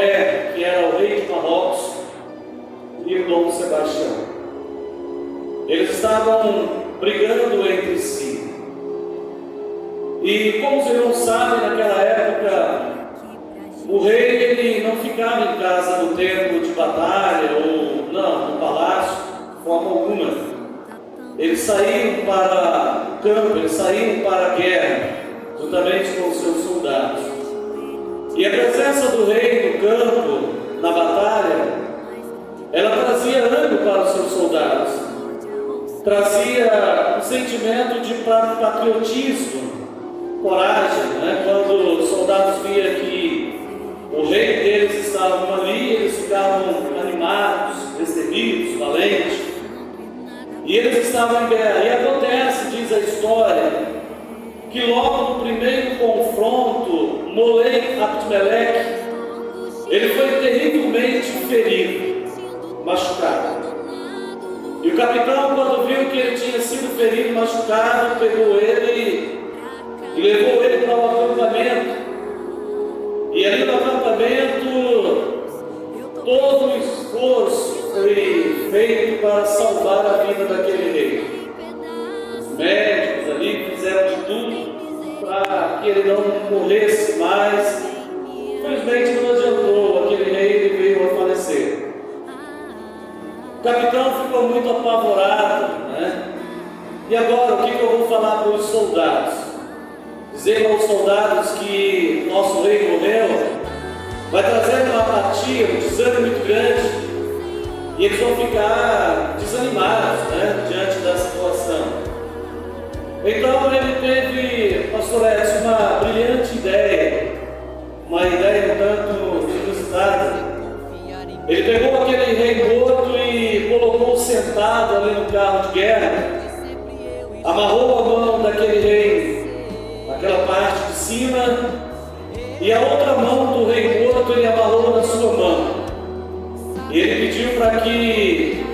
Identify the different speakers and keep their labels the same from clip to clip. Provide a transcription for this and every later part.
Speaker 1: Tomé, que era o rei de Marrocos, e o Dom Sebastião. Eles estavam brigando entre si. E como os irmãos sabem, naquela época, o rei ele não ficava em casa no templo de batalha ou não, no palácio, de forma alguma. Eles saíam para o campo, eles saíam para a guerra, juntamente com os seus soldados. E a presença do rei no campo, na batalha, ela trazia ânimo para os seus soldados, trazia um sentimento de patriotismo, coragem, né? Quando os soldados viam que o rei deles estava ali, eles ficavam animados, destemidos, valentes, e eles estavam em guerra. E acontece, diz a história, que logo no primeiro confronto, Molei Abdmeleque, ele foi terrivelmente ferido, machucado. E o capitão, quando viu que ele tinha sido ferido, machucado, pegou ele e levou ele para o acampamento. E ali no acampamento, todo o esforço foi feito para salvar a vida daquele rei. Os médicos ali fizeram de tudo para que ele não morresse mais. Infelizmente não adiantou, aquele rei ele veio a falecer. O capitão ficou muito apavorado, né? E agora o que eu vou falar para os soldados? Dizer aos soldados que nosso rei morreu vai trazer uma apatia, um desânimo muito grande, e eles vão ficar desanimados, né, diante da situação. Então ele teve, pastor Edson, uma brilhante ideia, uma ideia um tanto inusitada. Ele pegou aquele rei morto e colocou sentado ali no carro de guerra, amarrou a mão daquele rei naquela parte de cima, e a outra mão do rei morto ele amarrou na sua mão. E ele pediu para que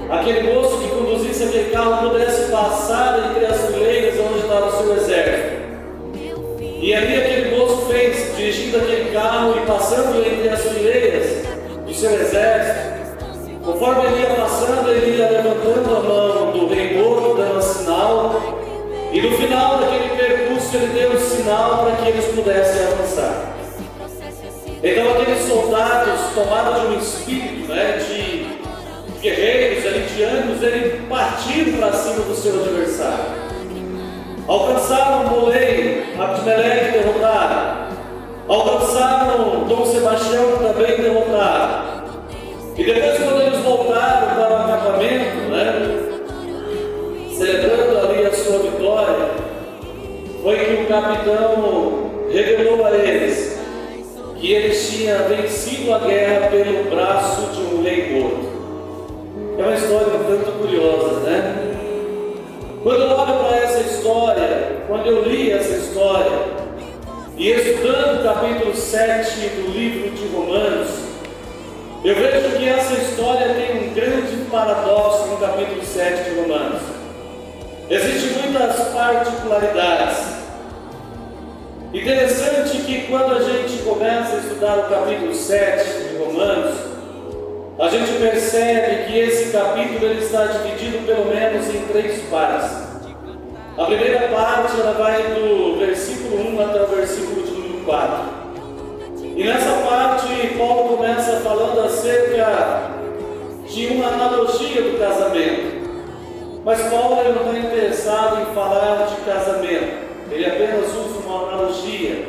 Speaker 1: aquele moço que conduzisse aquele carro pudesse passar entre as fileiras onde estava o seu exército. E ali aquele moço fez, dirigindo aquele carro e passando entre as fileiras do seu exército. Conforme ele ia passando, ele ia levantando a mão do rei morto, dando sinal. E no final daquele percurso ele deu um sinal para que eles pudessem avançar. Então aqueles soldados, tomados de um espírito, né, de guerreiros, de ânimos, eles partiram para cima do seu adversário. Alcançaram Molei Abdmeleque, derrotaram. Alcançaram Dom Sebastião, também derrotaram. E depois, quando eles voltaram para o acampamento, né, celebrando ali a sua vitória, foi que o capitão revelou a eles que eles tinham vencido a guerra pelo braço de um rei morto. É uma história um tanto curiosa, né? Quando eu olho para essa história, quando eu li essa história, e estudando o capítulo 7 do livro de Romanos, eu vejo que essa história tem um grande paradoxo no capítulo 7 de Romanos. Existem muitas particularidades. Interessante que quando a gente começa a estudar o capítulo 7 de Romanos, a gente percebe que esse capítulo ele está dividido pelo menos em 3 partes. A primeira parte ela vai do versículo 1 até o versículo de número 4. E nessa parte Paulo começa falando acerca de uma analogia do casamento. Mas Paulo ele não está interessado em falar de casamento. Ele apenas usa uma analogia,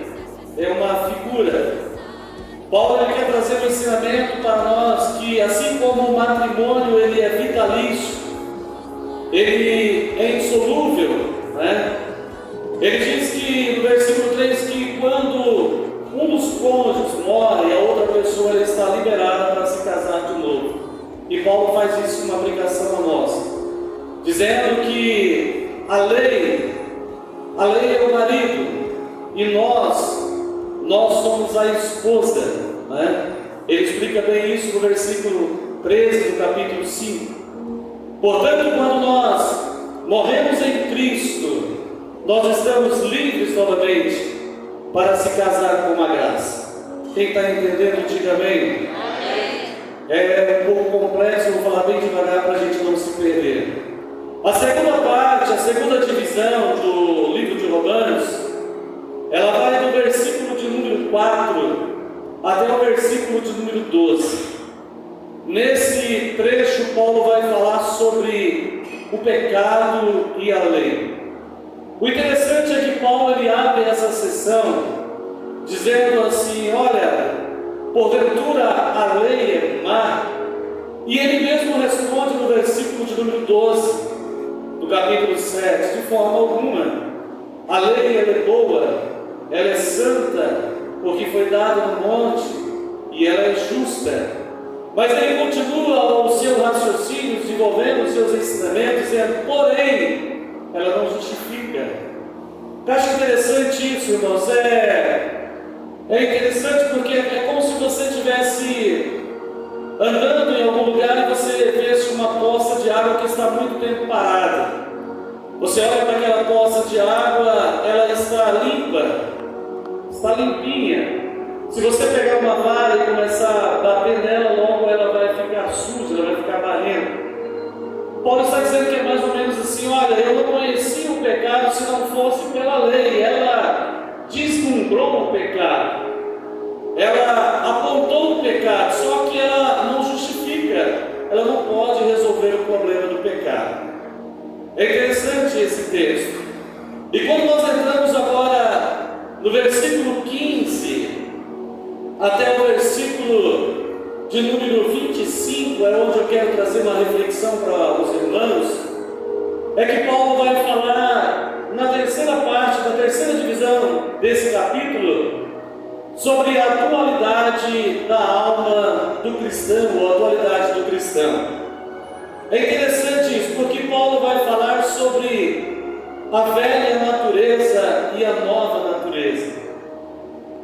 Speaker 1: é uma figura. Paulo ele quer trazer um ensinamento para nós que assim como o matrimônio ele é vitalício, ele é insolúvel, né? Ele diz que no versículo 3 que quando um dos cônjuges morre, a outra pessoa ela está liberada para se casar de novo. E Paulo faz isso uma aplicação a nós, dizendo que a lei é o marido e nós somos a esposa, né? Ele explica bem isso no versículo 13 do capítulo 5. Portanto, quando nós morremos em Cristo, nós estamos livres novamente para se casar com a graça. Quem está entendendo, diga amém. É um pouco complexo, eu vou falar bem devagar para a gente não se perder. A segunda parte, a segunda divisão do livro de Romanos, ela vai do versículo de número 4 até o versículo de número 12. Nesse trecho, Paulo vai falar sobre o pecado e a lei. O interessante é que Paulo ele abre essa sessão dizendo assim: olha, porventura a lei é má? E ele mesmo responde no versículo de número 12 do capítulo 7, de forma alguma. A lei ela é boa, ela é santa, porque foi dada no monte, e ela é justa. Mas ele continua o seu raciocínio, desenvolvendo os seus ensinamentos, dizendo: porém, ela não justifica. Eu acho interessante isso, irmãos. É interessante porque é como se você estivesse andando em algum lugar e você vê uma poça de água que está há muito tempo parada. Você olha para aquela poça de água, ela está limpa, está limpinha. Se você pegar uma vara e começar a bater nela, logo ela vai ficar suja, ela vai ficar barrenta. Paulo está dizendo que é mais ou menos assim: olha, eu não conhecia o pecado se não fosse pela lei. Ela deslumbrou o pecado, ela apontou o pecado, só que ela não justifica, ela não pode resolver o problema do pecado. É interessante esse texto. E quando nós entramos agora no versículo 15 até o versículo de número 25, é onde eu quero trazer uma reflexão para os irmãos, é que Paulo vai falar na terceira parte, na terceira divisão desse capítulo, sobre a atualidade da alma do cristão, ou a atualidade do cristão. É interessante isso, porque Paulo vai falar sobre a velha natureza e a nova natureza.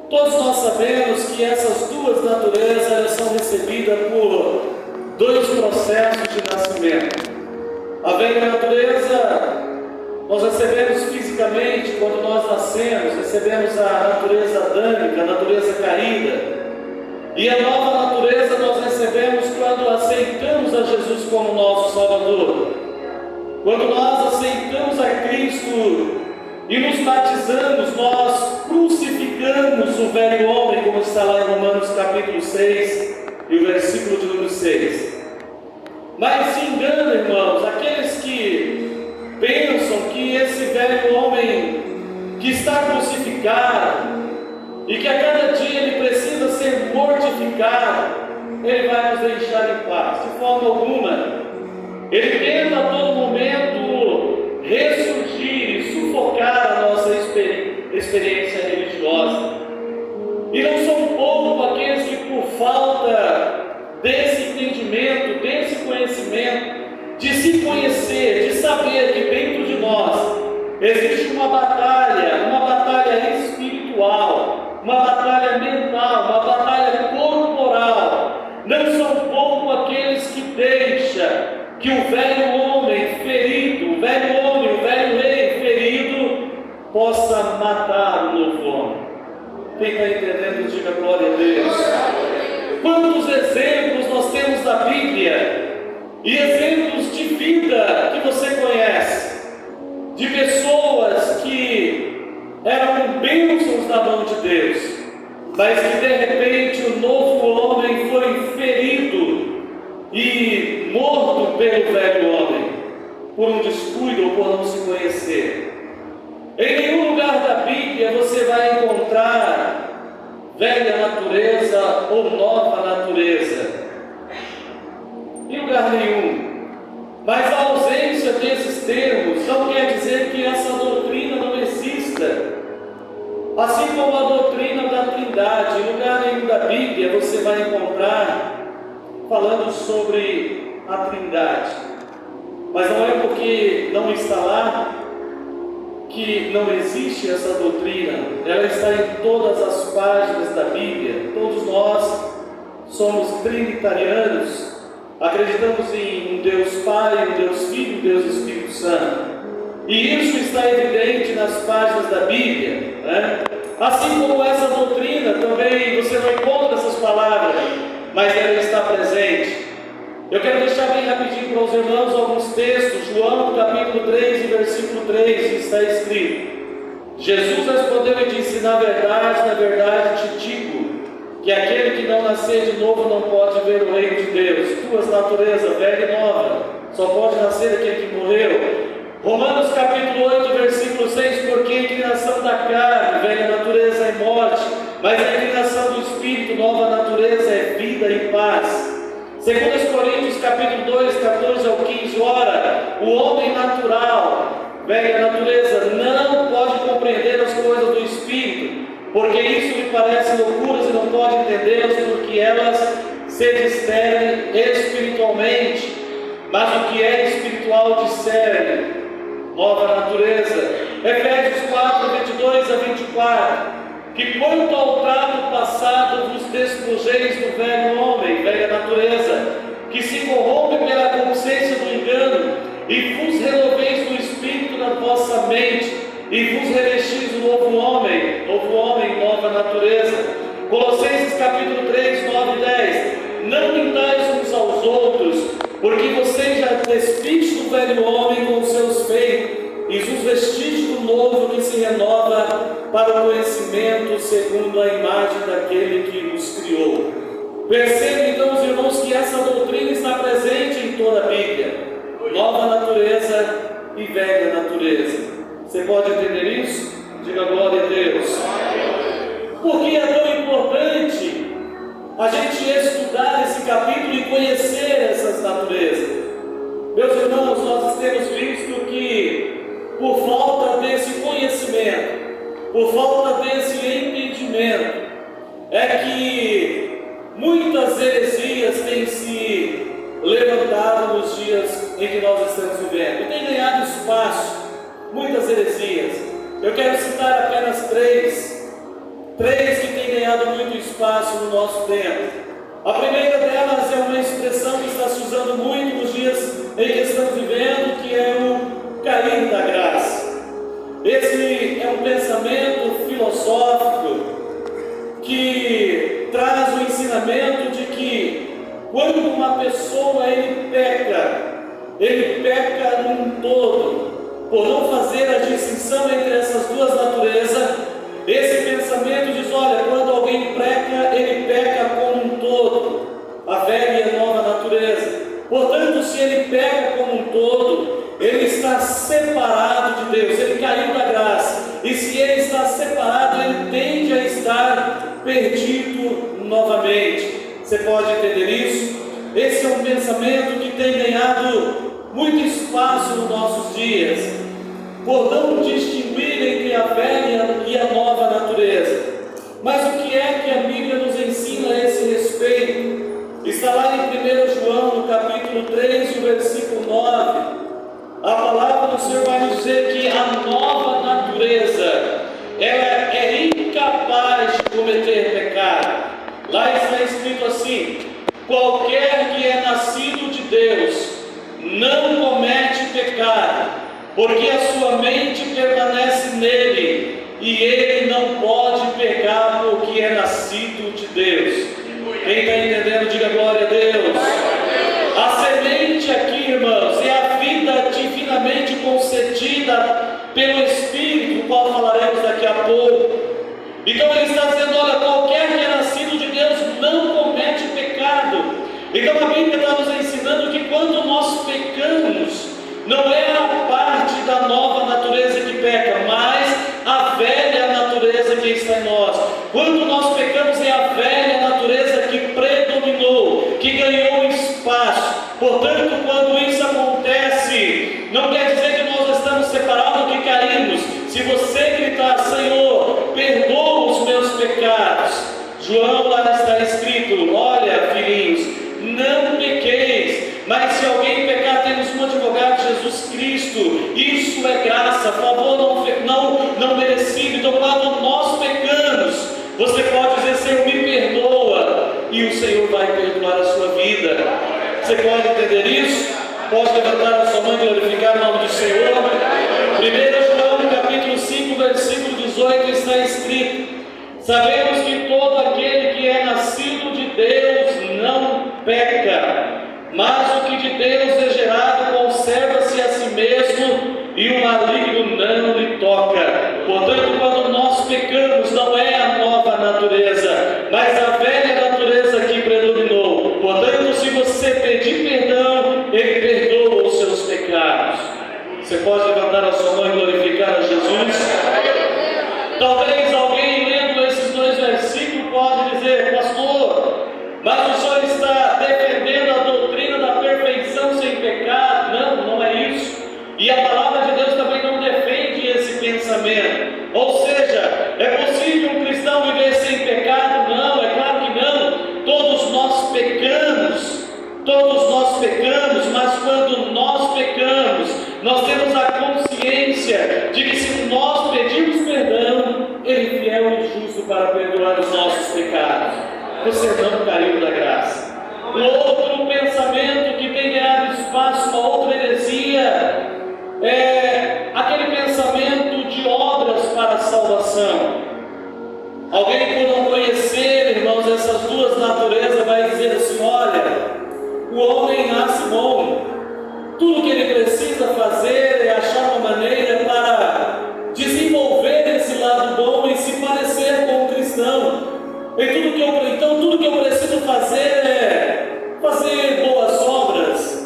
Speaker 1: Todos nós sabemos que essas duas naturezas elas são recebidas por dois processos de nascimento. A velha natureza nós recebemos fisicamente quando nós nascemos, recebemos a natureza adâmica, a natureza caída. E a nova natureza nós recebemos quando aceitamos a Jesus como nosso Salvador. Quando nós aceitamos a Cristo e nos batizamos, nós crucificamos o velho homem, como está lá em Romanos capítulo 6 e o versículo de número 6. Mas se enganam, irmãos, aqueles que pensam que esse velho homem que está crucificado e que a cada dia ele precisa ser mortificado, ele vai nos deixar em paz, de forma alguma. Ele tenta a todo momento ressurgir e sufocar a nossa experiência religiosa. E não são poucos aqueles que, por falta desse entendimento, desse conhecimento, de se conhecer, de saber que dentro de nós existe uma batalha espiritual, uma batalha mental, uma batalha corporal. Não são poucos aqueles que deixam que o velho homem ferido, o velho rei ferido, possa matar o novo homem. Quem está entendendo, diga glória a Deus. Quantos exemplos nós temos da Bíblia, e exemplos de vida que você conhece, de pessoas que eram bênçãos na mão de Deus, mas que de repente o novo homem foi ferido e morto pelo velho homem, por um descuido ou por não se conhecer. Em nenhum lugar da Bíblia você vai encontrar velha natureza ou nova natureza. Em lugar nenhum. Mas a ausência desses termos não quer dizer que essa doutrina não exista. Assim como a doutrina da Trindade, em lugar nenhum da Bíblia você vai encontrar falando sobre a Trindade. Mas não é porque não está lá que não existe essa doutrina. Ela está em todas as páginas da Bíblia. Todos nós somos trinitarianos. Acreditamos em um Deus Pai, um Deus Filho, um Deus Espírito Santo. E isso está evidente nas páginas da Bíblia, né? Assim como essa doutrina, também você não encontra essas palavras, mas ela está presente. Eu quero deixar bem rapidinho para os irmãos alguns textos. João capítulo 3 e versículo 3 está escrito: Jesus respondeu e disse: na verdade te digo, que aquele que não nascer de novo não pode ver o reino de Deus. Duas naturezas, velha e nova, só pode nascer aquele que morreu. Romanos capítulo 8, versículo 6: porque a inclinação da carne, velha natureza, é morte, mas a inclinação do Espírito, nova natureza, é vida e paz. 2 Coríntios capítulo 2, 14 ao 15: ora, o homem natural, velha natureza, não pode compreender as coisas do Espírito, porque isso lhe parece loucuras e não pode entendê-las, porque elas se discernem espiritualmente, mas o que é espiritual discerne. Nova natureza. Efésios 4, 22 a 24: que quanto ao trato passado vos despojeis do velho homem, velha natureza, que se corrompe pela consciência do engano, e vos renoveis do Espírito na vossa mente, e vos revestis do novo homem, nova natureza. Colossenses capítulo 3, 9 e 10: não mintais uns aos outros, porque vocês já despistes do velho homem com os seus feitos, e os vestis do novo que se renova para o conhecimento segundo a imagem daquele que nos criou. Percebam então, os irmãos, que essa doutrina está presente em toda a Bíblia: nova natureza e velha natureza. Você pode entender isso? Diga glória a Deus. Por que é tão importante a gente estudar esse capítulo e conhecer essas naturezas? Meus irmãos, nós temos visto que por falta desse conhecimento, por falta desse entendimento, é que muitas heresias têm se levantado nos dias em que nós estamos vivendo, e têm ganhado espaço, muitas heresias. Eu quero citar apenas três que têm ganhado muito espaço no nosso tempo. A primeira delas é uma expressão que está se usando muito nos dias em que estamos vivendo, que é o cair da graça. Esse é um pensamento filosófico que traz o ensinamento de que quando uma pessoa ele peca num todo, por não fazer a distinção entre essas duas naturezas. Esse pensamento diz: olha, quando alguém peca, ele peca como um todo, a velha e a nova natureza. Portanto, se ele peca como um todo, ele está separado de Deus, ele caiu da graça. E se ele está separado, ele tende a estar perdido novamente. Você pode entender isso? Esse é um pensamento que tem ganhado muito espaço nos nossos dias, por não distinguir entre a velha e a nova natureza. Mas o que é que a Bíblia nos ensina a esse respeito? Está lá em 1 João, no capítulo 3, o versículo 9. A palavra do Senhor vai nos dizer que a nova natureza, ela é incapaz de cometer pecado. Lá está escrito assim: qualquer que é nascido de Deus não comete pecado, porque a sua mente permanece nele, e ele não pode pecar porque é nascido de Deus. Quem está entendendo, diga glória a Deus. A semente aqui, irmãos, é a vida divinamente concedida pelo Espírito, o qual falaremos daqui a pouco. Então ele está dizendo: olha, qualquer que é nascido de Deus não comete pecado. Então a Bíblia está nos ensinando que quando nós pecamos, não é a parte da nova natureza que peca, mas a velha natureza que está em nós. Quando nós pecamos, é a velha natureza que predominou, que ganhou espaço. Portanto, quando isso acontece, não quer dizer que nós estamos separados, que caímos. Se você gritar: Senhor, perdoa os meus pecados, João, lá está escrito: olha, filhinhos, não pequeis. Mas se alguém pecar, temos um advogado, Jesus Cristo. Isso é graça, favor não merecido. Então, quando nós pecamos, você pode dizer: Senhor, me perdoa, e o Senhor vai perdoar a sua vida. Você pode entender isso? Pode levantar a sua mão e glorificar o nome do Senhor. 1 João capítulo 5, versículo 18 18 está escrito: sabemos que todo aquele que é nascido de Deus não peca, mas o que de Deus é gerado conserva-se a si mesmo, e o maligno não lhe toca. Portanto, quando nós pecamos, não é a nova natureza, mas a velha natureza que predominou. Portanto, se você pedir perdão, Ele perdoa os seus pecados. Você pode levantar a sua mão e glorificar a Jesus? Talvez alguém lendo esses dois versículos pode dizer: pastor, mas o senhor está defendendo a doutrina da perfeição sem pecado. Não, não é isso. E a palavra de Deus também não defende esse pensamento. Ou seja, é possível um cristão viver sem pecado? Não, é claro que não. Todos nós pecamos, mas quando nós pecamos, nós temos a consciência de que se nós pedirmos perdão, Ele é fiel e justo para perdoar os nossos pecados. Você não caiu da graça. Um outro pensamento que tem ganhado espaço, uma outra heresia, é aquele pensamento de obras para a salvação. Alguém, por não conhecer, irmãos, essas duas naturezas, vai dizer assim: olha, o homem nasce bom, tudo que ele precisa fazer é achar uma maneira para desenvolver esse lado bom e se parecer com o cristão. Então tudo que eu preciso fazer é fazer boas obras.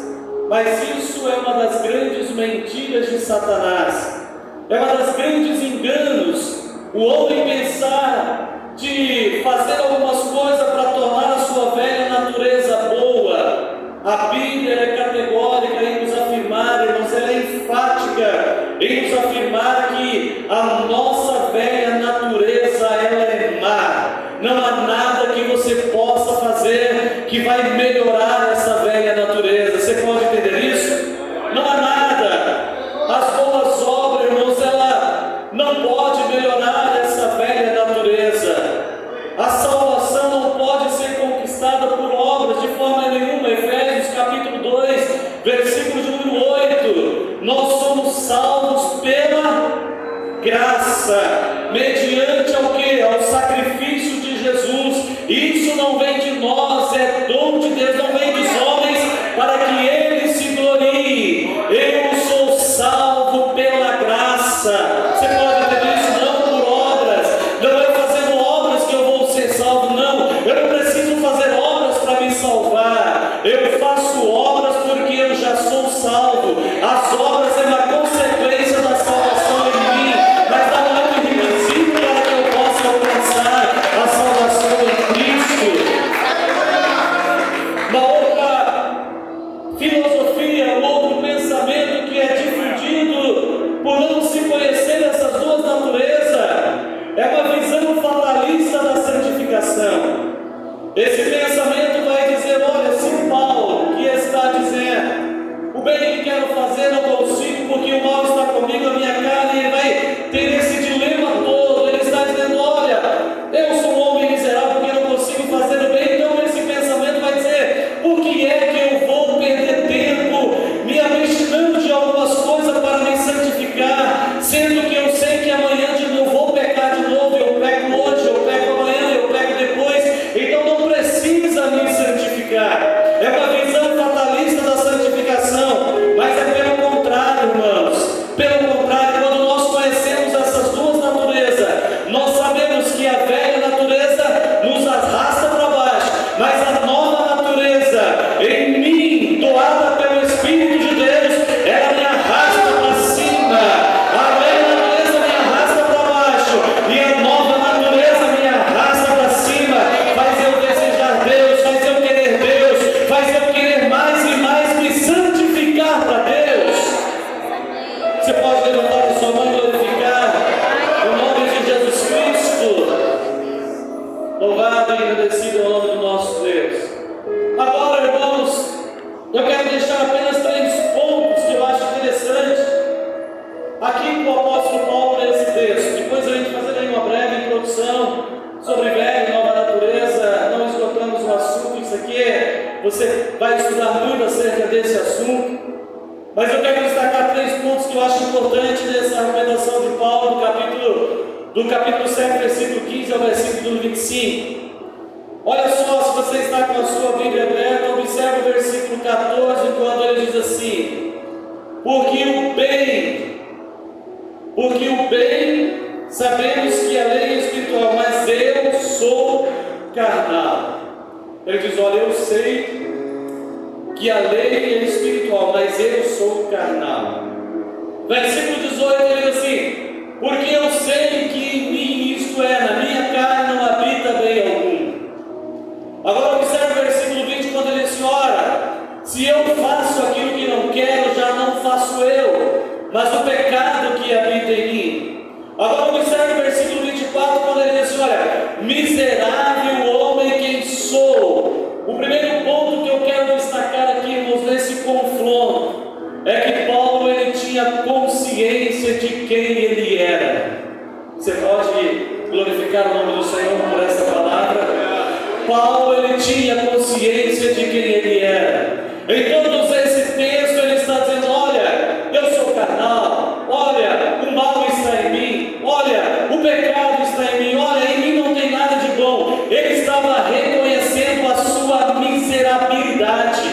Speaker 1: Mas isso é uma das grandes mentiras de Satanás, é uma das grandes enganos. O homem pensar de fazer algumas coisas para tornar a sua velha natureza boa. A Bíblia é categórica em nos afirmar, irmãos, ela é enfática em nos afirmar que a nossa velha natureza, ela é má. Não há nada que você possa fazer que vai melhorar essa velha natureza. Você pode entender isso? Não há nada. As boas obras, irmãos, ela não pode melhorar essa velha natureza. A salvação não pode ser conquistada por obras de forma nenhuma. Efésios capítulo 2, versículo de número 8. Nós somos salvos pela graça, mediante ao que? Ao sacrifício de Jesus. Isso não vem de nós, é dom de Deus, não vem dos homens, para que Ele se glorie. Eu sou salvo pela graça. Você pode entender isso? Não por obras. Não é fazendo obras que eu vou ser salvo, não. Eu não preciso fazer obras para me salvar. Eu faço obras porque eu já sou salvo. As obras é uma consequência da salvação em mim, mas não é um requisito para que eu possa alcançar a salvação em Cristo. Uma outra filosofia, um outro pensamento que é difundido por não se conhecer essas duas naturezas, é uma visão fatalista da santificação. Esse pensamento vai dizer: olha, se Paulo, que está dizendo, o bem que quero fazer não consigo, porque o mal está comigo, a minha carne, ele vai ter esse dilema todo. Ele está dizendo: olha, eu sou um homem miserável porque não consigo fazer o bem. Então esse pensamento vai dizer: por que é que eu vou perder tempo me abstinendo de algumas coisas para me santificar, sendo que eu sei que amanhã eu vou pecar de novo? Eu peco hoje, eu peco amanhã, eu peco depois. Então não precisa me santificar. É uma visão fatalista da santificação, mas é pelo contrário, irmãos. Pelo contrário, quando nós conhecemos essas duas naturezas, nós sabemos que a velha natureza nos arrasta para baixo, mas a nova natureza em mim, doada pelo Espírito de Deus, ela me arrasta para cima. A velha natureza me arrasta para baixo e a nova natureza me arrasta para cima. Faz eu desejar Deus, faz eu querer Deus, faz eu querer mais e mais me santificar para Deus. Você pode levantar a sua mão e glorificar o nome de Jesus Cristo. Louvado e agradecido ao nome do nosso Deus. Agora, irmãos, eu quero deixar apenas 3 pontos que eu acho interessante aqui com o apóstolo Paulo nesse texto. Depois a gente fazer aí uma breve introdução sobre velha e nova natureza. Não esgotamos o assunto, isso aqui você vai estudar muito acerca desse assunto. Mas eu quero destacar 3 pontos que eu acho importantes nessa argumentação de Paulo, no capítulo do capítulo 7, versículo 15 ao versículo 25. Olha só, se você está com a sua Bíblia aberta, observe o versículo 14, quando ele diz assim: porque o bem, sabemos que a lei é espiritual, mas eu sou carnal. Ele diz: olha, eu sei que a lei é espiritual, mas eu sou carnal. Versículo 18, ele diz assim: porque eu sei que em mim, isto é, na minha carne, não habita bem algum. Agora observe o versículo 20, quando ele diz: ora, se eu faço aquilo que não quero, já não faço eu, mas o pecado que habita em mim. Agora observe o versículo 24, quando ele diz: olha, miserável homem quem sou. O primeiro ponto que eu quero destacar aqui, irmãos, nesse confronto, é que Paulo ele tinha consciência de quem ele era. Você pode glorificar o nome do Senhor por essa palavra? Paulo ele tinha consciência de quem ele era. Em todos esse texto ele está dizendo: olha, eu sou carnal, olha, o mal está em mim, olha, o pecado está em mim, olha, em mim não tem nada de bom. Ele estava reconhecendo a sua miserabilidade,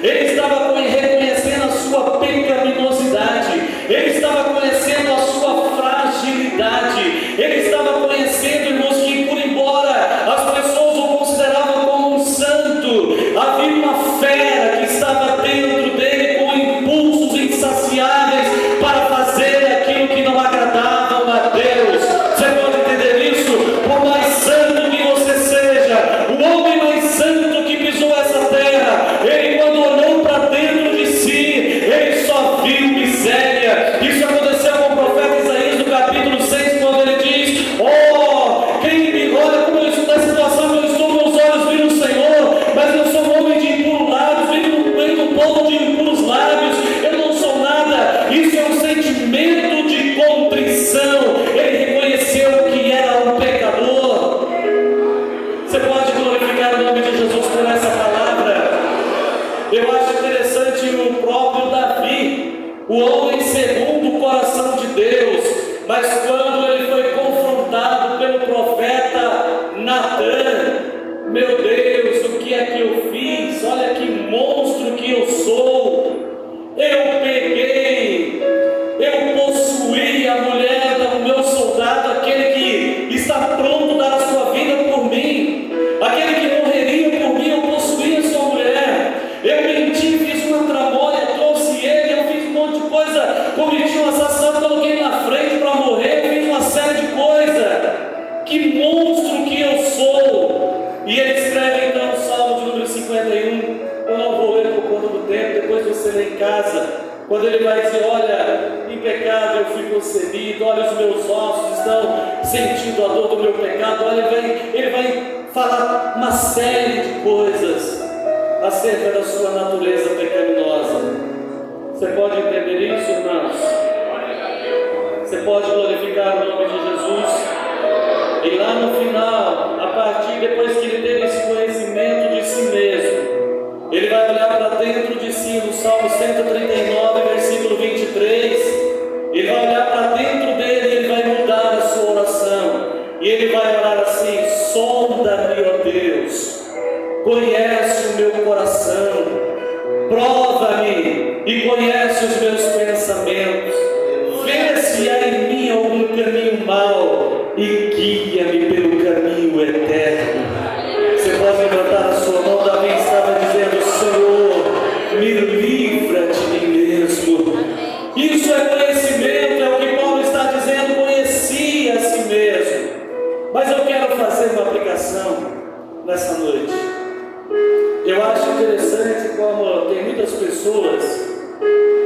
Speaker 1: ele estava reconhecendo a sua pecaminosidade, ele estava conhecendo a sua fragilidade, ele estava conhecendo, irmãos, que por embora as pessoas o consideravam como um santo, havia uma fera que estava dentro dele com impulsos insaciáveis para fazer aquilo que não agradava a Deus. Você pode entender isso? Por mais santo que você seja, o homem mais santo que pisou essa terra, ele quando olhou para dentro de si, ele só viu miséria. Isso aconteceu com o profeta Isaías no capítulo 6, quando ele diz: oh, quem me olha como eu estou na situação que eu estou, meus olhos viram o Senhor, mas eu sou um homem de impuros lábios, venho do povo de impuros lábios, eu não sou nada. Isso é um sentimento de contrição. Ele reconheceu que era um pecador. Você pode glorificar o nome de Jesus por essa palavra? Eu acho interessante o próprio Davi, o homem segundo o coração de Deus, mas quando ele foi confrontado pelo profeta Natan: meu Deus, o que é que eu fiz? Olha que monstro que eu sou. Eu peguei, eu possuí a mulher do meu soldado, aquele que está pronto a dar a sua vida por mim, aquele que morreria por mim, eu possuí a sua mulher. Eu menti, fiz uma tramóia, trouxe ele, eu fiz um monte de coisa, cometi um assassinato, coloquei na frente para morrer, fiz uma série de coisas. Que monstro que eu sou! E ele escreve então o Salmo de número 51, eu não vou ler por conta do tempo, depois você lê em casa, quando ele vai dizer: olha, em pecado eu fui concebido, olha, os meus ossos estão sentindo a dor do meu pecado. Olha, ele vai falar uma série de coisas acerca da sua natureza pecaminosa. Você pode entender isso, irmãos? Você pode glorificar o nome de Jesus? E lá no final, a partir depois que ele teve esse conhecimento de si mesmo, ele vai olhar para dentro de si, no Salmo 139, versículo 23, ele vai olhar para dentro dele, ele vai mudar a sua oração, e ele vai orar assim: sonda-me, ó Deus, conhece o meu coração, prova-me e conhece os meus pensamentos, vê se há em mim algum caminho mau e guia-me pelo caminho eterno. Você pode levantar a sua mão. Davi estava dizendo: Senhor, me livra de mim mesmo. Isso é conhecimento, é o que Paulo está dizendo: conheci a si mesmo. Mas eu quero fazer uma aplicação nessa noite. Eu acho interessante como tem muitas pessoas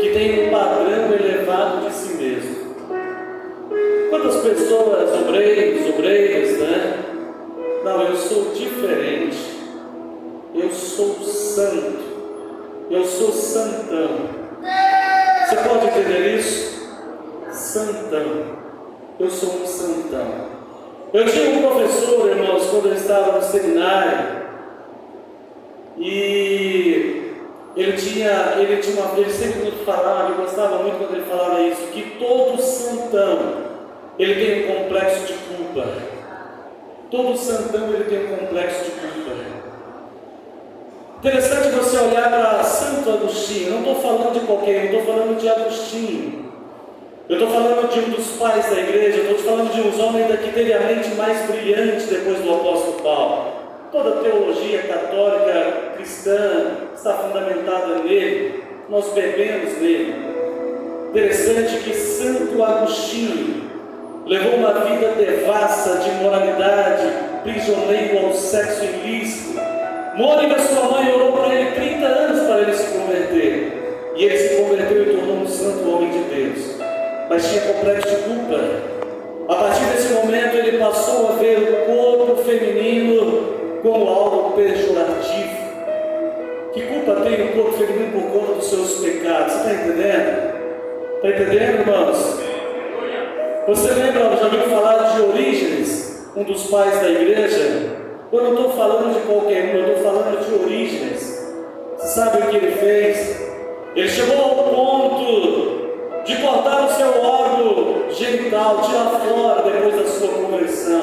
Speaker 1: que têm um padrão elevado de si mesmo. Quantas pessoas, obreiras, né? Não, eu sou diferente, eu sou santo, eu sou santão. Você pode entender isso? Santão, eu sou um santão. Eu tinha um professor, irmãos, quando eu estava no seminário, e ele sempre me falava, eu gostava muito quando ele falava isso, que todo santão ele tem um complexo de culpa. Todo santão ele tem um complexo de culpa. Interessante você olhar para Santo Agostinho. Não estou falando de qualquer, não estou falando de Agostinho. Eu estou falando de um dos pais da igreja. Eu estou falando de uns homens que teve a mente mais brilhante depois do apóstolo Paulo. Toda a teologia católica cristã está fundamentada nele. Nós bebemos nele. Interessante que Santo Agostinho levou uma vida devassa de imoralidade, prisioneiro ao sexo ilícito. Mônica, sua mãe, orou para ele 30 anos para ele se converter. E ele se converteu e tornou um santo homem de Deus. Mas tinha complexo de culpa. A partir desse momento ele passou a ver o corpo feminino como algo pejorativo. Que culpa tem o corpo feminino por conta dos seus pecados? Você está entendendo? Está entendendo, irmãos? Você lembra, já ouviu falar de Orígenes, um dos pais da igreja? Eu não estou falando de qualquer um, eu estou falando de Orígenes. Você sabe o que ele fez? Ele chegou ao ponto de cortar o seu órgão genital, tirar fora depois da sua conversão.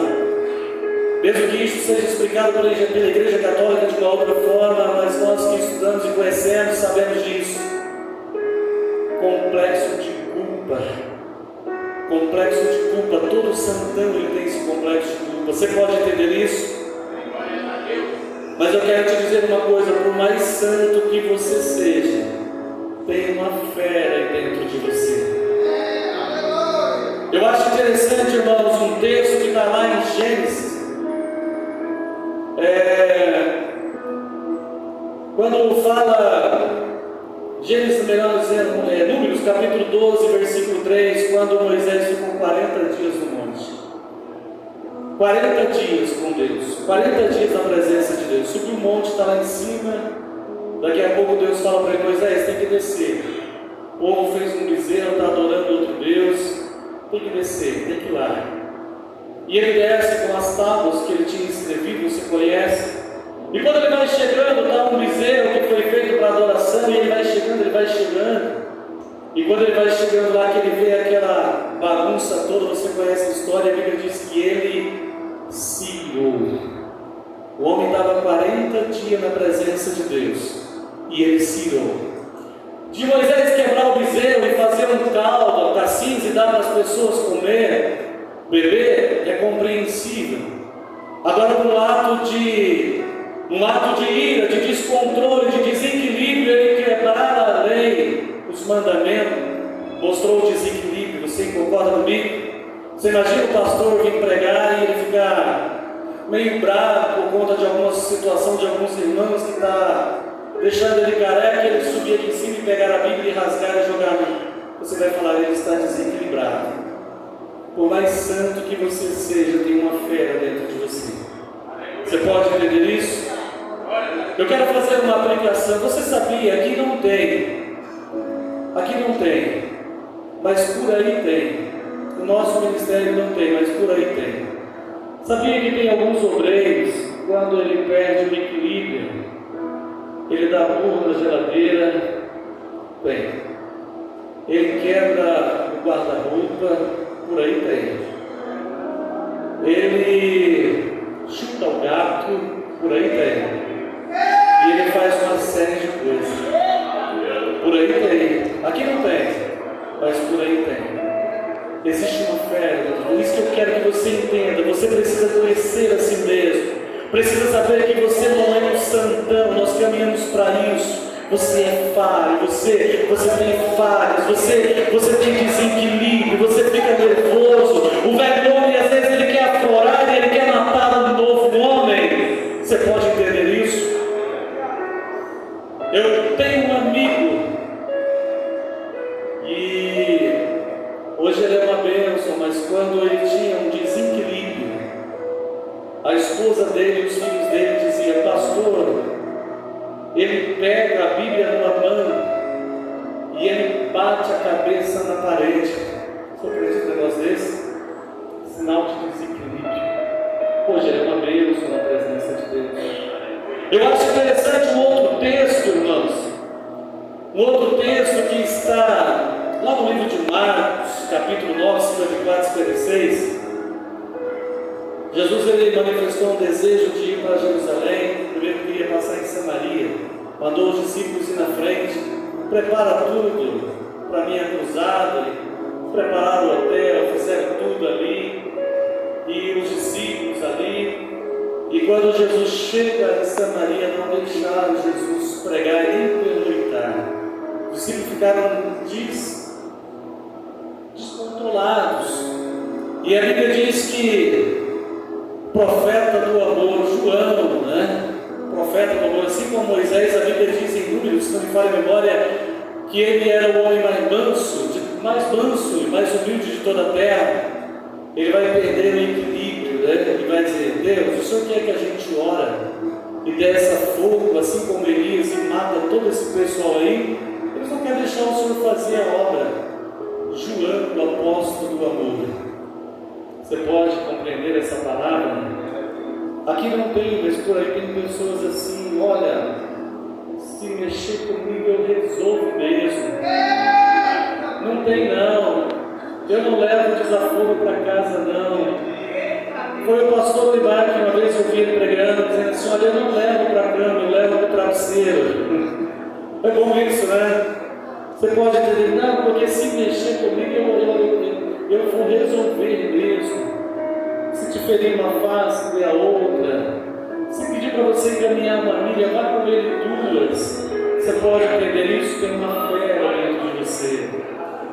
Speaker 1: Mesmo que isso seja explicado pela Igreja Católica de uma outra forma, mas nós que estudamos e conhecemos sabemos disso. Complexo de culpa. Complexo de culpa. Todo santão ele tem esse complexo de culpa. Você pode entender isso? Mas eu quero te dizer uma coisa: por mais santo que você seja, tem uma fera aí dentro de você. Eu acho interessante, irmãos, um texto que está lá em Gênesis. Quando fala, Gênesis, melhor dizendo, Números, capítulo 12, versículo 3, quando Moisés ficou 40 dias no monte. 40 dias com Deus, 40 dias na presença de Deus. Subiu o monte, está lá em cima. Daqui a pouco Deus fala para ele: Moisés, tem que descer. O povo fez um bezerro, está adorando outro Deus. Tem que descer, tem que ir lá. E ele desce com as tábuas que ele tinha escrevido, você conhece. E quando ele vai chegando, está um bezerro que foi feito para adoração. E ele vai chegando, ele vai chegando. E quando ele vai chegando lá, que ele vê aquela bagunça toda, você conhece a história, a Bíblia diz que ele se irou. O homem estava 40 dias na presença de Deus e ele se irou. De Moisés quebrar o bezerro e fazer um caldo, cacinhos e dar para as pessoas comer, beber, é compreensível. Agora, num ato de ira, de descontrole, de desequilíbrio, ele quebrar a lei, os mandamentos, mostrou o desequilíbrio. Você concorda comigo? Você imagina o pastor vir pregar e ele ficar meio bravo por conta de alguma situação de alguns irmãos que está deixando ele careca, ele subir aqui em cima e pegar a Bíblia e rasgar e jogar no. Você vai falar: ele está desequilibrado. Por mais santo que você seja, tem uma fera dentro de você. Você pode entender isso? Eu quero fazer uma aplicação. Você sabia? Aqui não tem, mas por aí tem. O nosso ministério não tem, mas por aí tem. Sabia que tem alguns obreiros, quando ele perde o equilíbrio, ele dá burro na geladeira? Tem. Ele quebra o guarda-roupa? Por aí tem. Ele chuta o gato? Por aí tem. E ele faz uma série de coisas. Por aí tem. Aqui não tem, mas por aí tem. Existe uma fé. Por isso que eu quero que você entenda. Você precisa conhecer a si mesmo. Precisa saber que você não é um santão. Nós caminhamos para isso. Você é falho, você tem falhas, você tem desequilíbrio, você fica nervoso. O velho homem, às vezes, ele quer aflorar e ele quer matar um novo homem. Você pode entender isso? Eu tenho um amigo e hoje ele é uma bênção, mas quando ele tinha um desequilíbrio, a esposa dele e os filhos dele diziam: pastor, ele pega a Bíblia numa mão e ele bate a cabeça na parede. Você acredita num negócio desse? Sinal de desequilíbrio. Hoje ele é uma bênção na presença de Deus. Eu acho interessante um outro texto, irmãos. Um outro texto que está lá no livro de Marcos, capítulo 9, 54. 54:56, Jesus ele manifestou um desejo de ir para Jerusalém. Primeiro queria passar em Samaria, mandou os discípulos ir na frente, prepara tudo para minha cruzada, prepararam o hotel, fizeram tudo ali, e os discípulos ali. E quando Jesus chega em Samaria, não deixaram Jesus pregar e nem pernoitar. Os discípulos ficaram descontrolados. E a Bíblia diz que profeta do amor, João, profeta do amor, assim como Moisés, a Bíblia diz em Números, se não me falha a memória, que ele era o homem mais manso e mais humilde de toda a terra. Ele vai perder o equilíbrio, ele vai dizer: Deus, o Senhor quer que a gente ora e desça fogo, assim como Elias, e mata todo esse pessoal aí? Eles não querem deixar o Senhor fazer a obra. João, o apóstolo do amor. Você pode compreender essa palavra? Aqui não tem, mas por aí tem pessoas assim: olha, se mexer comigo eu resolvo mesmo. Não tem não. Eu não levo desaforo para casa não. Foi o pastor Libar que uma vez eu vi ele pregando, dizendo assim: olha, eu não levo para a cama, eu levo para o travesseiro. É bom isso, né? Você pode entender: não, porque se mexer comigo eu vou resolver mesmo. Se te ferir uma face, dê a outra. Se pedir para você encaminhar uma milha, vá com ele duas. Você pode entender isso? Tem uma fé dentro de você.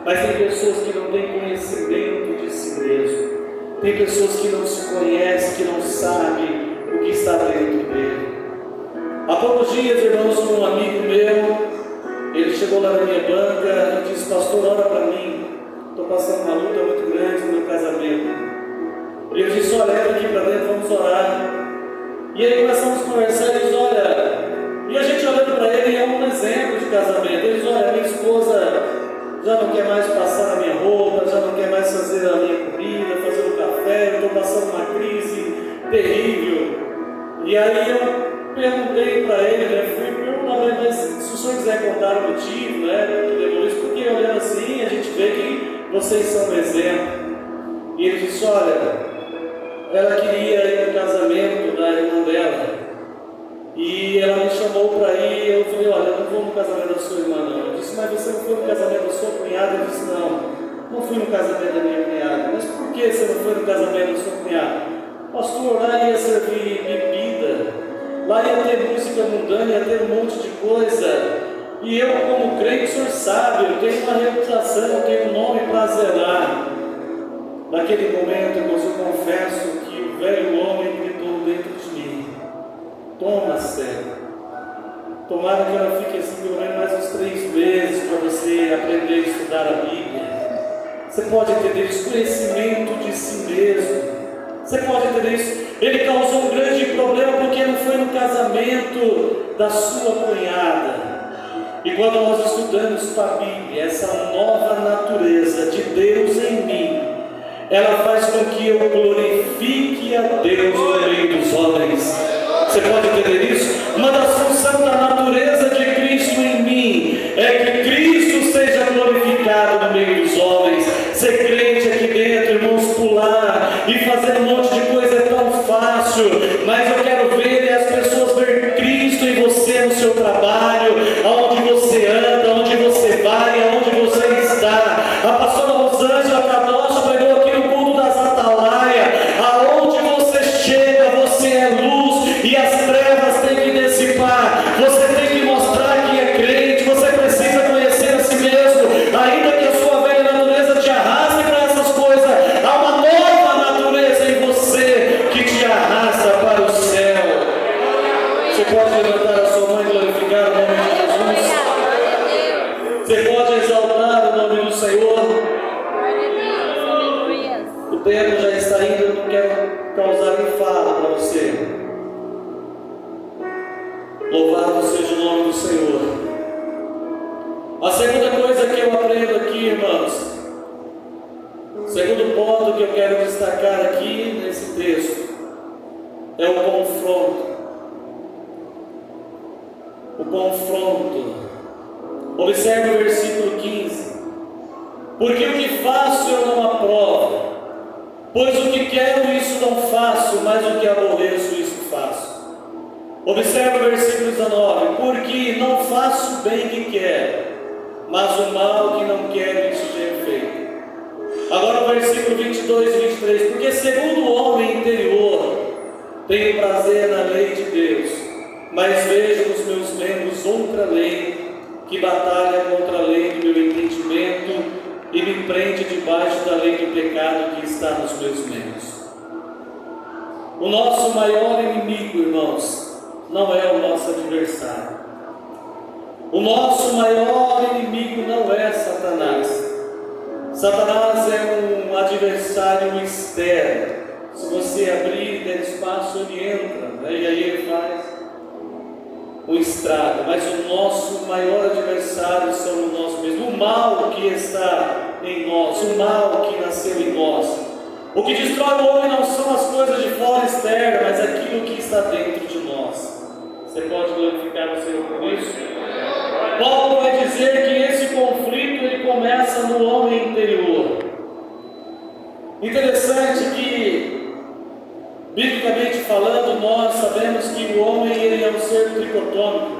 Speaker 1: Mas tem pessoas que não têm conhecimento de si mesmo. Tem pessoas que não se conhecem, que não sabem o que está dentro dele. Há poucos dias, irmãos, um amigo meu, ele chegou lá na minha banca e disse: pastor, ora para mim. Estou passando uma luta muito grande no meu casamento. E eu disse: olha, entra aqui para dentro, vamos orar. E aí começamos a conversar. Ele disse: olha, e a gente olhando para ele, é um exemplo de casamento. Ele diz: olha, minha esposa já não quer mais passar a minha roupa, já não quer mais fazer a minha comida, fazer o café, eu estou passando uma crise terrível. E aí eu perguntei para ele, fui perguntar: mas se o senhor quiser contar o motivo, que levou isso, porque olhando assim a gente vê que vocês são um exemplo. E ele disse: olha, ela queria ir no casamento da irmã dela, e ela me chamou para ir. Eu falei: olha, eu não vou no casamento da sua irmã não. Eu disse: mas você não foi no casamento da sua cunhada? Ele disse: não fui no casamento da minha cunhada. Mas por que você não foi no casamento da sua cunhada? Pastor, lá ia servir bebida, lá ia ter música mundana, ia ter um monte de coisa, e eu, como crente, o senhor sabe, eu tenho uma reputação, eu tenho um nome para zelar. Naquele momento, irmãos, eu confesso que o velho homem gritou dentro de mim: toma, Céu. Tomara que ela fique assim pelo menos mais uns 3 meses para você aprender a estudar a Bíblia. Você pode entender isso, conhecimento de si mesmo. Você pode entender isso. Ele causou um grande problema porque não foi no casamento da sua cunhada. E quando nós estudamos para a Bíblia, essa nova natureza de Deus em mim, ela faz com que eu glorifique a Deus no meio dos homens. Você pode entender isso? Uma das funções da natureza de Cristo em mim é que Cristo seja glorificado no meio dos homens. Ser crente aqui dentro, irmãos, pular e fazer um monte de coisa é tão fácil, mas eu quero ver as pessoas ver Cristo em você, no seu trabalho, aonde você anda, aonde você vai, aonde você está. A pastora Rosângela Cardoso pregou aqui no culto das Atalaia: aonde você chega, você é luz e as trevas têm que dissipar. Você tem que mostrar que é crente. Você precisa conhecer a si mesmo, ainda que a sua velha natureza te arraste para essas coisas. Há uma nova natureza em você que te arrasta para o céu. Você pode levantar a sua mão e glorificar o nome de Jesus. Você pode exaltar o nome do Senhor. O tempo já está indo, eu não quero causar enfado para você. Louvado seja o nome do Senhor. A segunda coisa que eu aprendo aqui, irmãos, segundo ponto que eu quero destacar aqui nesse texto, é o confronto. O confronto. Observe o versículo 15: porque o que faço eu não aprovo, Pois o que quero, isso não faço, mas o que aborreço, isso faço. Observa o versículo 19: porque não faço o bem que quero, mas o mal que não quero, isso tenho feito. Agora o versículo 22 e 23: porque segundo o homem interior, tenho prazer na lei de Deus, mas vejo nos meus membros outra lei, que batalha contra a lei do meu entendimento e me prende debaixo da lei do pecado que está nos meus membros. O nosso maior inimigo, irmãos, não é o nosso adversário. O nosso maior inimigo não é Satanás. Satanás é um adversário externo. Se você abrir e der espaço, ele entra, né? E aí ele faz um estrago. Mas o nosso maior adversário somos nós mesmos. O mal que está em nós, o mal que nasceu em nós. O que destrói o homem não são as coisas de fora externas, mas aquilo que está dentro de nós. Você pode glorificar o Senhor por isso? Paulo vai dizer que esse conflito ele começa no homem interior. Interessante que, biblicamente falando, nós sabemos que o homem ele é um ser tricotômico.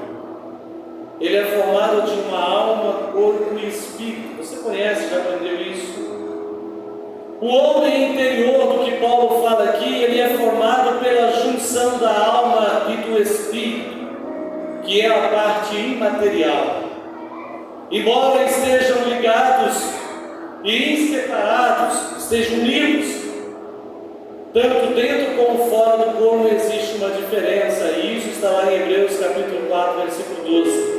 Speaker 1: Ele é formado de uma alma, corpo e espírito. Você conhece, já aprendeu isso? O homem interior do que Paulo fala aqui, ele é formado pela junção da alma e do espírito, que é a parte imaterial. Embora estejam ligados e inseparados, estejam unidos, tanto dentro como fora do corpo existe uma diferença, e isso está lá em Hebreus capítulo 4, versículo 12.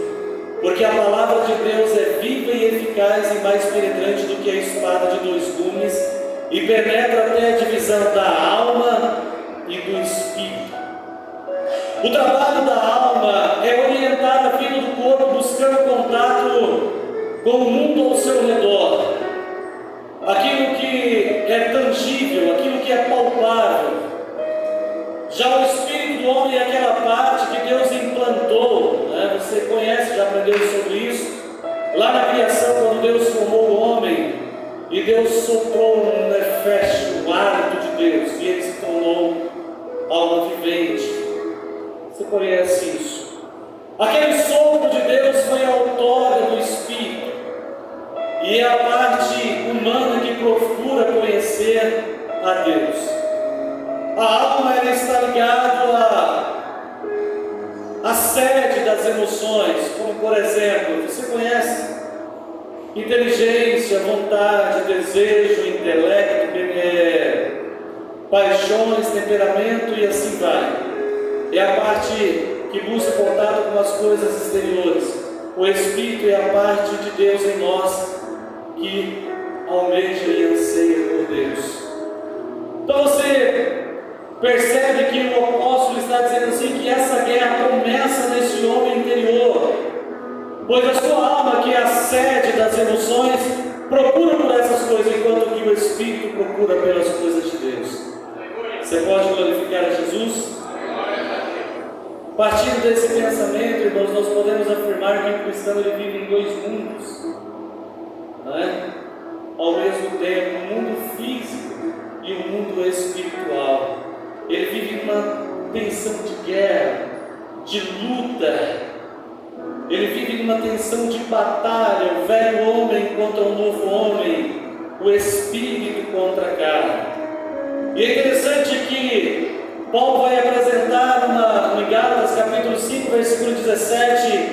Speaker 1: Porque a palavra de Deus é viva e eficaz e mais penetrante do que a espada de dois gumes, e penetra até a divisão da alma e do espírito. O trabalho da alma é orientar a vida do corpo, buscando contato com o mundo ao seu redor, aquilo que é tangível, aquilo que é palpável. Já o espírito do homem é aquela parte que Deus implantou, né? Você conhece, já aprendeu sobre isso, lá na criação, quando Deus formou o homem, e Deus soprou um nefesh, o hálito de Deus, e ele se tornou alma vivente. Você conhece isso? Aquele sopro de Deus foi a outorga do Espírito, e é a parte humana que procura conhecer a Deus. A alma ela está ligada à sede das emoções, como por exemplo, você conhece? Inteligência, vontade, desejo, intelecto, paixões, temperamento e assim vai. É a parte que busca contato com as coisas exteriores. O Espírito é a parte de Deus em nós que almeja e anseia por Deus. Então você percebe que o apóstolo está dizendo assim, que essa guerra começa nesse homem interior, pois a sua alma, que é a sede das emoções, procura por essas coisas, enquanto que o Espírito procura pelas coisas de Deus. Você pode glorificar a Jesus? Partindo desse pensamento, irmãos, nós podemos afirmar que o cristão ele vive em dois mundos, não é? Ao mesmo tempo, o mundo físico e o mundo espiritual. Ele vive uma tensão de guerra, de luta. Ele vive numa tensão de batalha, o velho homem contra o novo homem, o espírito contra a carne. E é interessante que Paulo vai apresentar em Gálatas capítulo 5, versículo 17,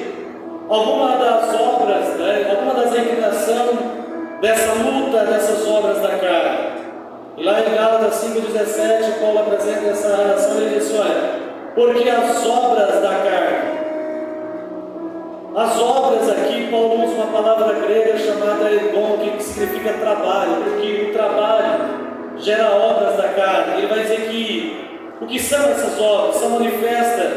Speaker 1: alguma das obras, alguma das inclinações dessa luta, dessas obras da carne. E lá em Gálatas 5,17, Paulo apresenta essa relação e diz: olha, porque as obras da carne. As obras aqui, Paulo usa uma palavra grega chamada ergon, que significa trabalho, porque o trabalho gera obras da carne. Ele vai dizer que o que são essas obras? São manifestas,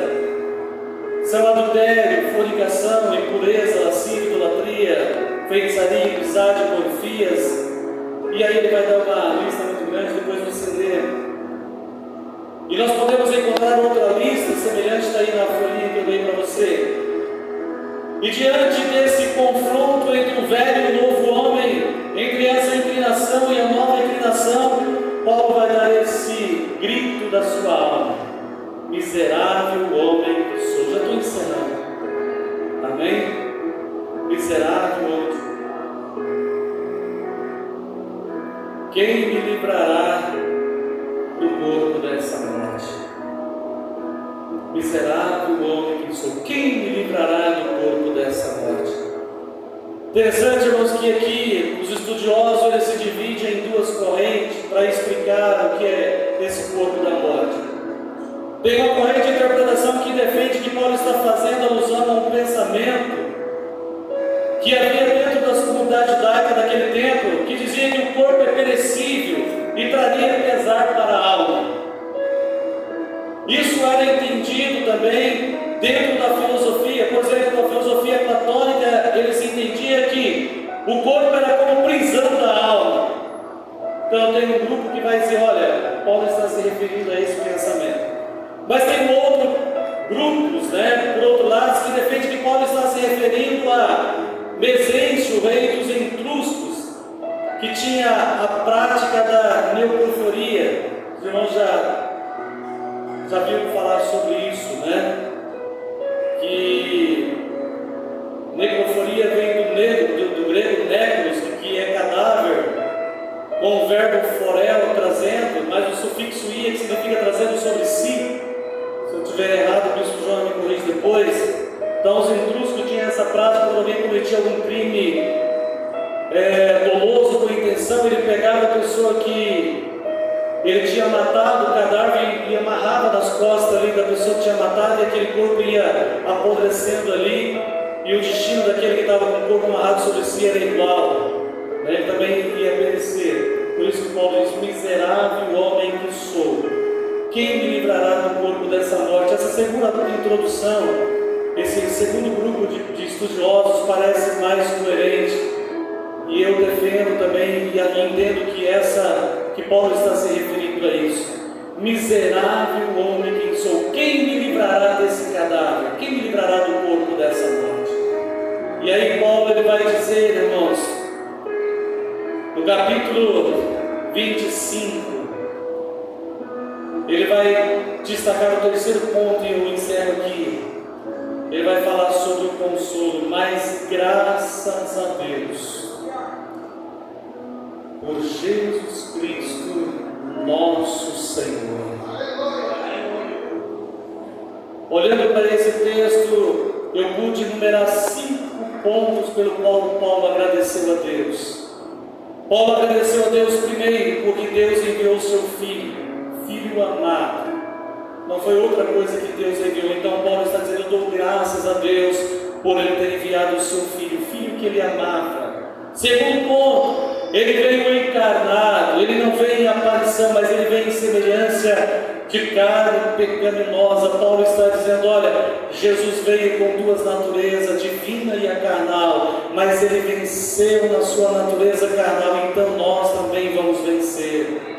Speaker 1: são adultério, fornicação, impureza, lascívia, idolatria, feitiçaria, inimizade, porfias. E aí ele vai dar uma lista muito grande, depois você lê. E nós podemos encontrar outra lista semelhante, está aí na folhinha que eu dei para você. E diante desse confronto entre o velho e o novo homem, entre essa inclinação e a nova inclinação, Paulo vai miserável homem que sou. Já estou encerrando. Amém? Miserável homem. Quem me livrará do corpo dessa morte? Miserável homem que sou. Quem me livrará do corpo dessa morte? Interessante, irmãos, que aqui os estudiosos eles se dividem em duas correntes para explicar o que é esse corpo da morte. Tem uma corrente de interpretação que defende que Paulo está fazendo alusão a um pensamento que havia dentro das comunidades judaicas daquele tempo, que dizia que o corpo é perecível e traria pesar para a alma. Isso era entendido também dentro da filosofia. Por exemplo, na filosofia platônica, eles entendiam que o corpo era como prisão da alma. Então tem um grupo que vai dizer, olha, Paulo está se referindo a esse pensamento. Mas tem outros grupos, por outro lado, que defende que Paulo está se referindo a Mezencio, o rei dos etruscos, que tinha a prática da necroforia. Os irmãos já viram falar sobre isso, que necroforia vem do grego necros, que é cadáver, com o verbo forel trazendo, mas o sufixo ia que significa trazendo sobre si. Se eu estiver errado, o bispo João me corrige depois. Então os etruscos tinham essa prática, quando alguém cometia algum crime doloso com intenção, ele pegava a pessoa que ele tinha matado, o cadáver, e amarrava nas costas ali da pessoa que tinha matado, e aquele corpo ia apodrecendo ali, e o destino daquele que estava com o corpo amarrado sobre si era igual, ele também ia perecer. Por isso que Paulo diz, miserável homem que sou, quem me livrará do corpo dessa morte? Essa segunda introdução, esse segundo grupo de estudiosos parece mais coerente, e eu defendo também e entendo que Paulo está se referindo a isso. Miserável homem que sou, quem me livrará desse cadáver? Quem me livrará do corpo dessa morte? E aí Paulo ele vai dizer, irmãos, no capítulo 25, ele vai destacar o terceiro ponto, e eu encerro aqui. Ele vai falar sobre o consolo, mas graças a Deus, por Jesus Cristo, nosso Senhor. Olhando para esse texto, eu pude enumerar 5 pontos pelo qual Paulo agradeceu a Deus. Paulo agradeceu a Deus primeiro, porque Deus enviou o seu Filho, Filho amado. Não foi outra coisa que Deus enviou. Então Paulo está dizendo, eu dou graças a Deus por Ele ter enviado o seu Filho, o Filho que Ele amava. Segundo ponto, Ele veio encarnado. Ele não veio em aparição, mas Ele veio em semelhança de carne pecaminosa. Paulo está dizendo, olha, Jesus veio com 2 naturezas, divina e a carnal, mas Ele venceu na sua natureza carnal, então nós também vamos vencer.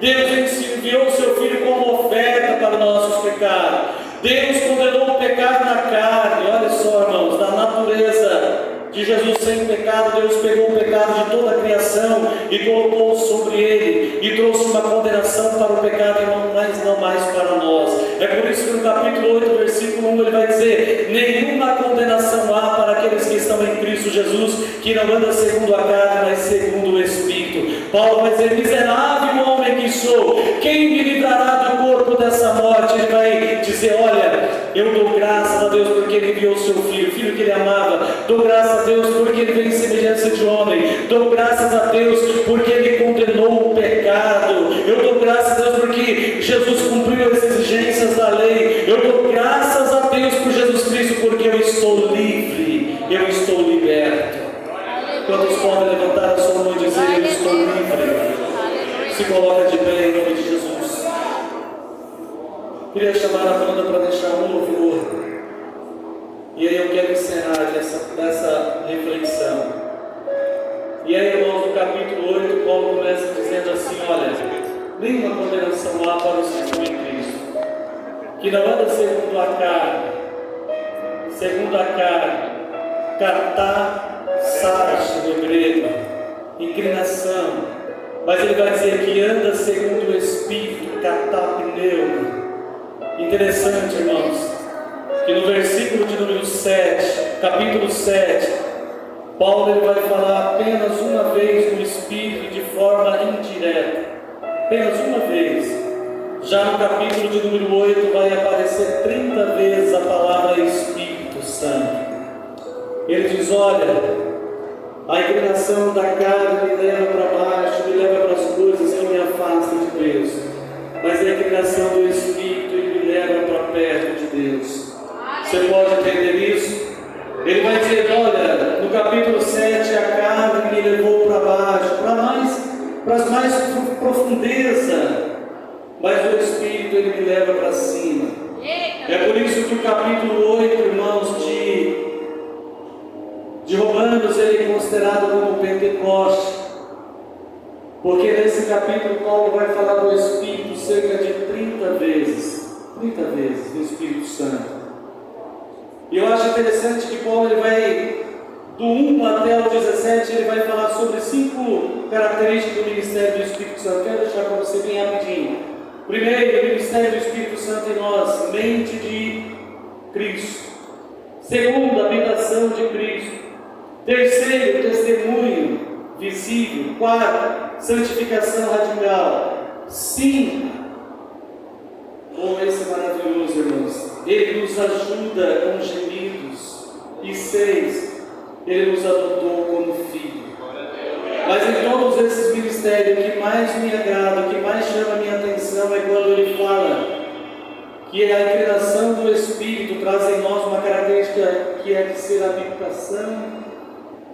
Speaker 1: Deus enviou o seu Filho como oferta para os nossos pecados. Deus condenou o pecado na carne. Olha só, irmãos, na natureza de Jesus sem pecado, Deus pegou o pecado de toda a criação e colocou sobre Ele, e trouxe uma condenação para o pecado, mas não mais para nós. É por isso que no capítulo 8, versículo 1, ele vai dizer, nenhuma condenação há para aqueles que estão em Cristo Jesus, que não andam segundo a carne, mas segundo o Espírito. Paulo vai dizer, miserável homem que sou, quem me livrará do corpo dessa morte? Ele vai dizer, olha, eu dou graças a Deus porque Ele enviou o seu Filho, o Filho que Ele amava. Dou graças a Deus porque Ele veio em semelhança de homem. Dou graças a Deus porque Ele condenou o pecado. Eu dou graças a Deus porque Jesus cumpriu as exigências da lei. Eu dou graças a Deus por Jesus Cristo porque eu estou livre, eu estou liberto. Quantos podem levantar a sua mão e dizer, eu estou livre? Se coloca de pé em nome de Jesus. Queria chamar a banda para deixar um louvor. E aí eu quero encerrar essa reflexão. E aí, irmãos, no capítulo 8, Paulo começa dizendo assim, olha, nenhuma condenação há para os que estão em Cristo, que não anda segundo a carne, catá, sarche no grego, inclinação, mas ele vai dizer que anda segundo o Espírito, catá, pneuma. Interessante, irmãos, que no versículo de número 7, capítulo 7, Paulo ele vai falar apenas uma vez do Espírito de forma indireta. Apenas uma vez. Já no capítulo de número 8 vai aparecer 30 vezes a palavra Espírito Santo. Ele diz: olha, a inclinação da carne me leva para baixo, me leva para as coisas que me afastam de Deus. Mas a inclinação do Espírito me leva para perto de Deus. Você pode entender isso? Ele vai dizer: olha, no capítulo 7, a carne me levou para baixo, para as mais profundezas. Mas o Espírito ele me leva para cima. É por isso que o capítulo 8, irmãos, de Romanos, ele é considerado como Pentecoste. Porque nesse capítulo Paulo vai falar do Espírito cerca de 30 vezes. 30 vezes do Espírito Santo. E eu acho interessante que Paulo ele vai, do 1 até o 17, ele vai falar sobre 5 características do ministério do Espírito Santo. Quero deixar para você bem rapidinho. Primeiro, o ministério do Espírito Santo em nós, mente de Cristo. Segundo, habitação de Cristo. Terceiro, testemunho visível. 4, santificação radical. 5, esse é maravilhoso, irmãos, ele nos ajuda com gemidos. E 6, ele nos adotou como filho. Mas em todos esses ministérios, o que mais me agrada, o que mais chama a minha atenção é quando ele fala que a inclinação do Espírito traz em nós uma característica que é de ser habitação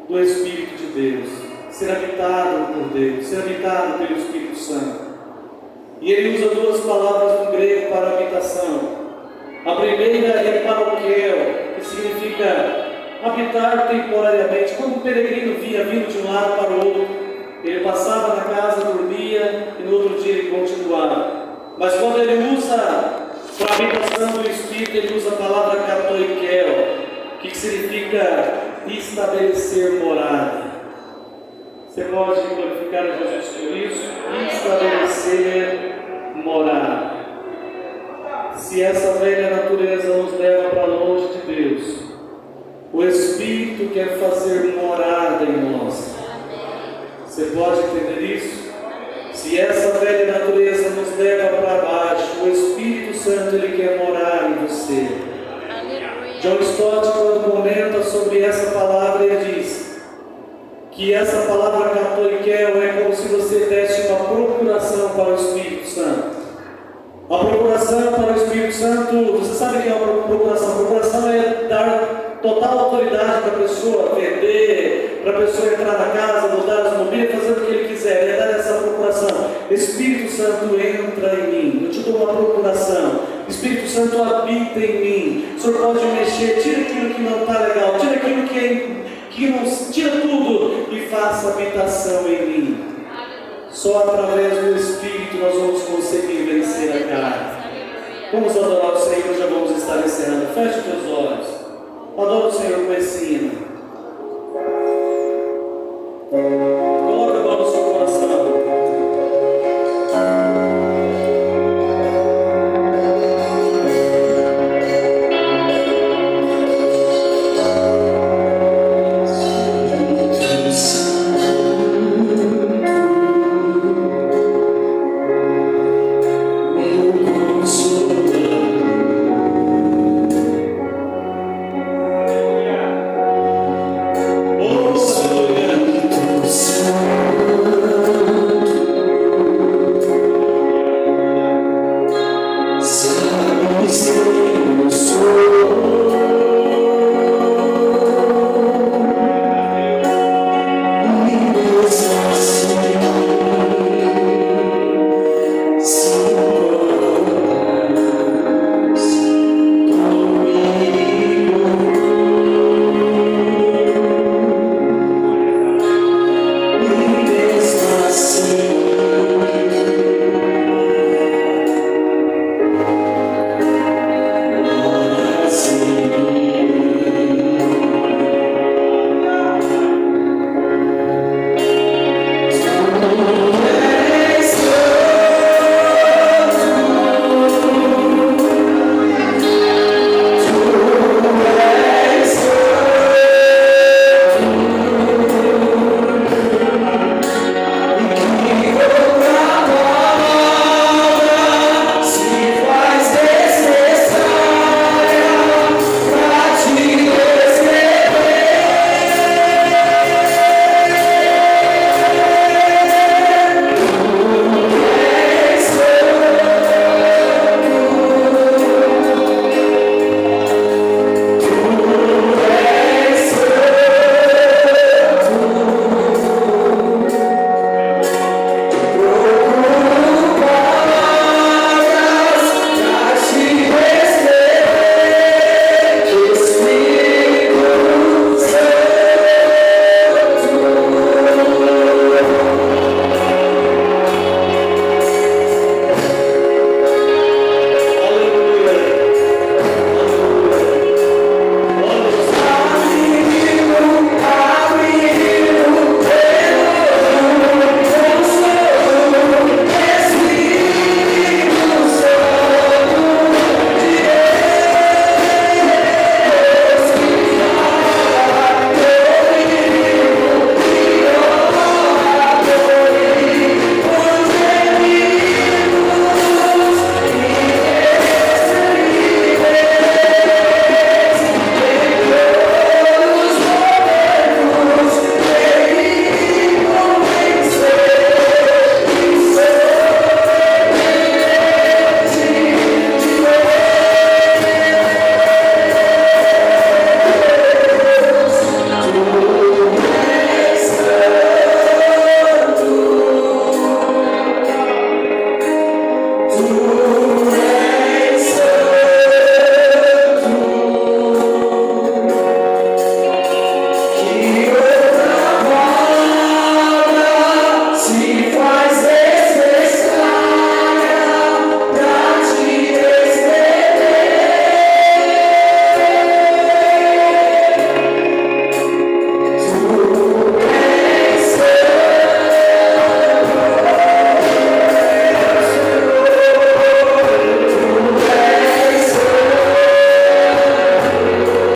Speaker 1: do Espírito de Deus, ser habitado por Deus, ser habitado pelo Espírito Santo. E ele usa 2 palavras no grego para habitação. A primeira é paroquel, que significa habitar temporariamente. Quando o peregrino via vindo de um lado para o outro, ele passava na casa, dormia e no outro dia ele continuava. Mas quando ele usa para a habitação do Espírito, ele usa a palavra katoikel, que significa estabelecer morada. Você pode glorificar a Jesus por isso? Estabelecer morada. Se essa velha natureza nos leva para longe de Deus, o Espírito quer fazer morada em nós. Você pode entender isso? Se essa velha natureza nos leva para baixo, o Espírito Santo ele quer morar em você. John Stott, quando comenta sobre essa palavra, ele diz que essa palavra katoikel é como se você desse uma procuração para o Espírito Santo. A procuração para o Espírito Santo, você sabe o que é uma procuração? A procuração é dar total autoridade para a pessoa vender, para a pessoa entrar na casa, botar as mobílias, fazer o que ele quiser, é dar essa procuração. Espírito Santo entra em mim, eu te dou uma procuração. Espírito Santo habita em mim. O Senhor pode mexer, tira aquilo que não está legal, tira aquilo que não, tira tudo e faça habitação em mim. Só através do Espírito nós vamos conseguir vencer a carne. Vamos adorar o Senhor, já vamos estar encerrando. Feche os teus olhos. Adora o Senhor com esse hino.